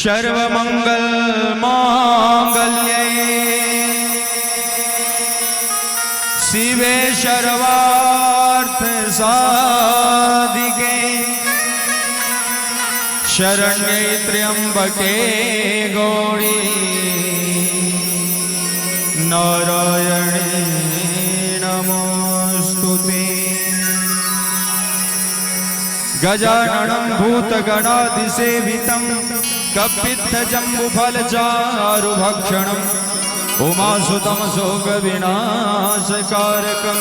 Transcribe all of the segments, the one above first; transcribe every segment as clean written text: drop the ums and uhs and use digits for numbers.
सर्वमंगल मांगल्ये शिवे सर्वार्थ साधिके शरण्ये त्र्यंबके गौरी नारायणे नमोस्तुते। गजाननं भूतगणाधिसेवितं कपित्थजम्बुफलचारुभक्षणम् उमासुतं शोकविनाशकारकं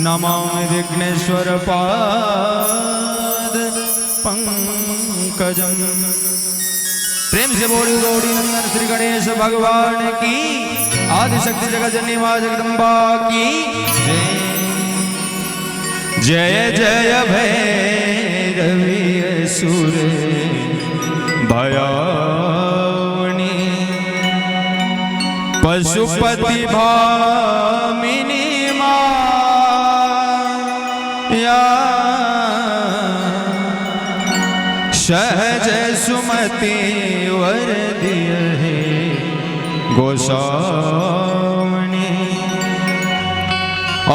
नमामि विघ्नेश्वरपादपङ्कजम्। प्रेम से बोली गौरी नंदन श्री गणेश भगवान की, आदिशक्ति जगज्जननी मां जगदम्बा की जय। जय जय भैरवी असुर भयावनी पशुपति भामिनी माया सहज सुमति वर दिय है गोसावनी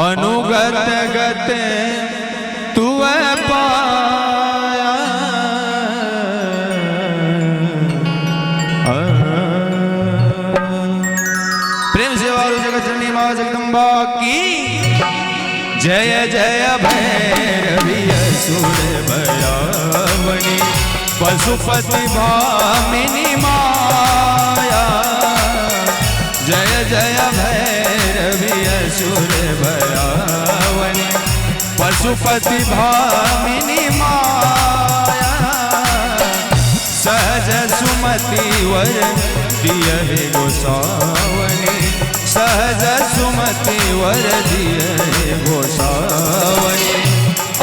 अनुगत गत तू पाया प्रेम से वालो जगज्जननी मां जगदम्बा की जय। जय भैरवी असुर भयावनी पशुपति भामिनी माया जय जय भैरवी असुर भयावनी पशुपति भामिनी माया सहज सुमति वर दिय हे गोसावनी सहज सुमति वर दिय हे गोसावनी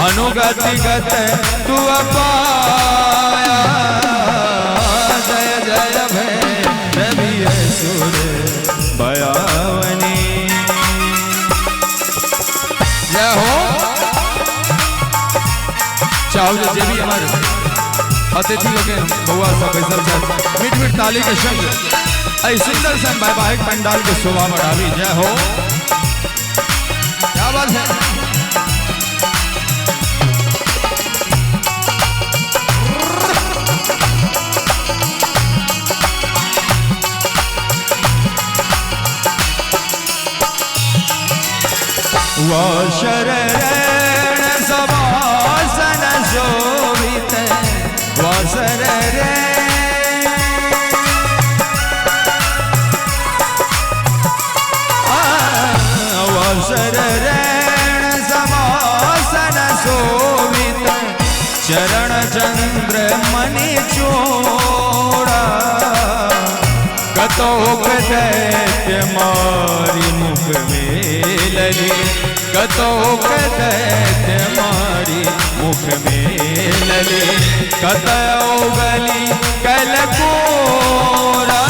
अनुगति गत तू पाया जय जय भैरवी असुर भयावनी। जय हो चावल जे भी हमारे अतिथि लोग बउआ सब मीठ मीठ ताली के संग ऐ सुंदर सन वैवाहिक पंडाल के शोभा बढ़ावी। जय हो क्या बात है। वाशरण सवासन शोभित वासर रे वासर रण सवासन शोभित चरण चंद्र मणि चोड़ा कतोक दैत्य मारी मुख में लली कतोक दैत्य मारी मुख में लली कतो गली कलकोरा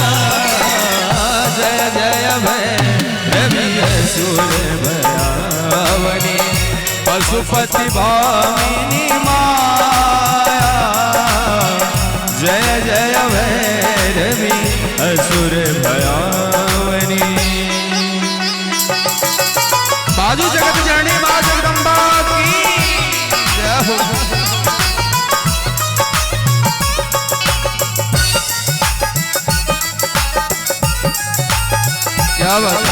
जय जय भैरवी असुर भयावनी पशुपति भामिनी माया जय जय भैरवी असुर भयावनी। बाजू जगत जननी मां जगदम्बा की जय हो। क्या बात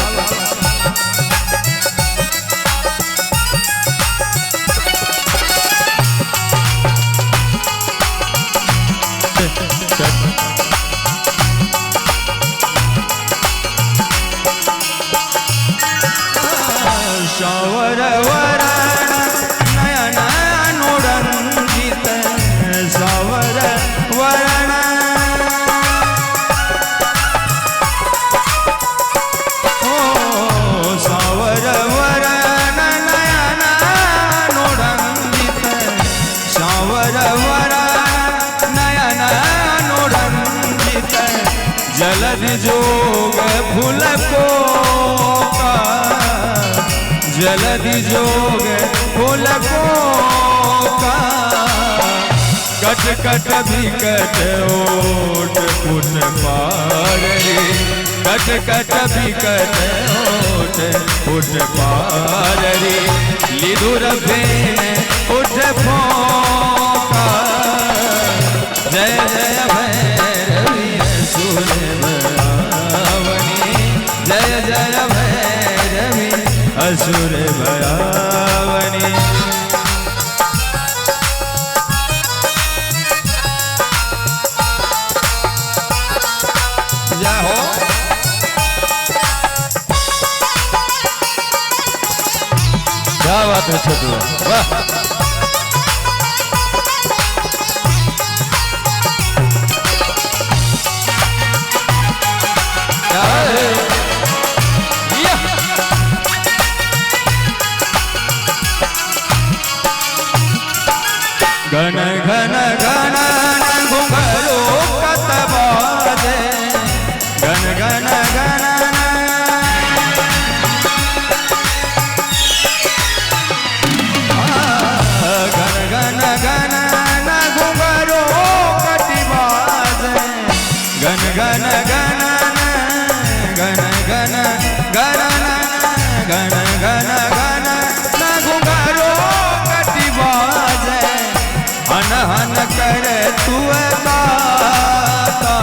शावर वरण नयन अनुरंजित सावर वरण सावर वरण नयन अनुरंजित सावर वरण नयन अनुरंजित जलधि जोग फूल को जलधि जोग फूल को कट कट भी कट ओट फुट पार रे, कट कट भी कट ओट फुट पार रे, लिदुर भेने उठ फोका, जय जय भैरवी असुर भयावनी, जय जय भैरवी असुर भयावनी। जय हो क्या बात है छोटू, वाह घन घन घन घुंघरू कत बाजे, घन घन घन घन घन घन घुंघरू कति बाजे, घन घन घन घन घन घन घन घन घन घुंघरू कति बाजे, हन हन कर तू दाता,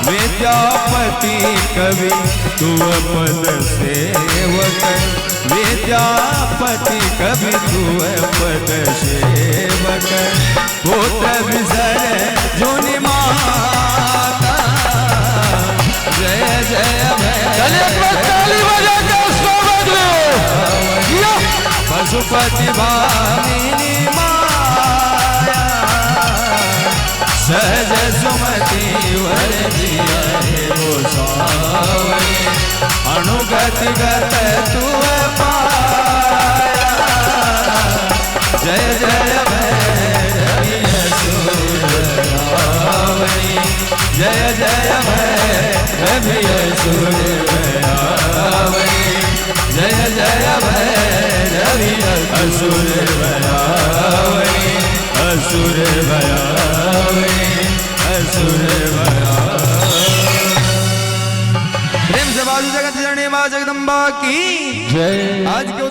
विद्यापति कवि तू पद सेवक, विद्यापति कवि तू पद सेवक, पुत्र विसर जोनि माता, जय जय पशुपति भामिनी माया, सहज सुमति वर दिया गोसावरी, अनुगति गत तू पाया, जय जय भैरवी असुर भयावनी, जय जय भैरवी असुर भयावनी, जय जय भैरवी असुर भयावनी, असुर भयावनी, असुर भयावनी। प्रेम से बाजू जगत जननी मां जगदम्बा की जय। आज के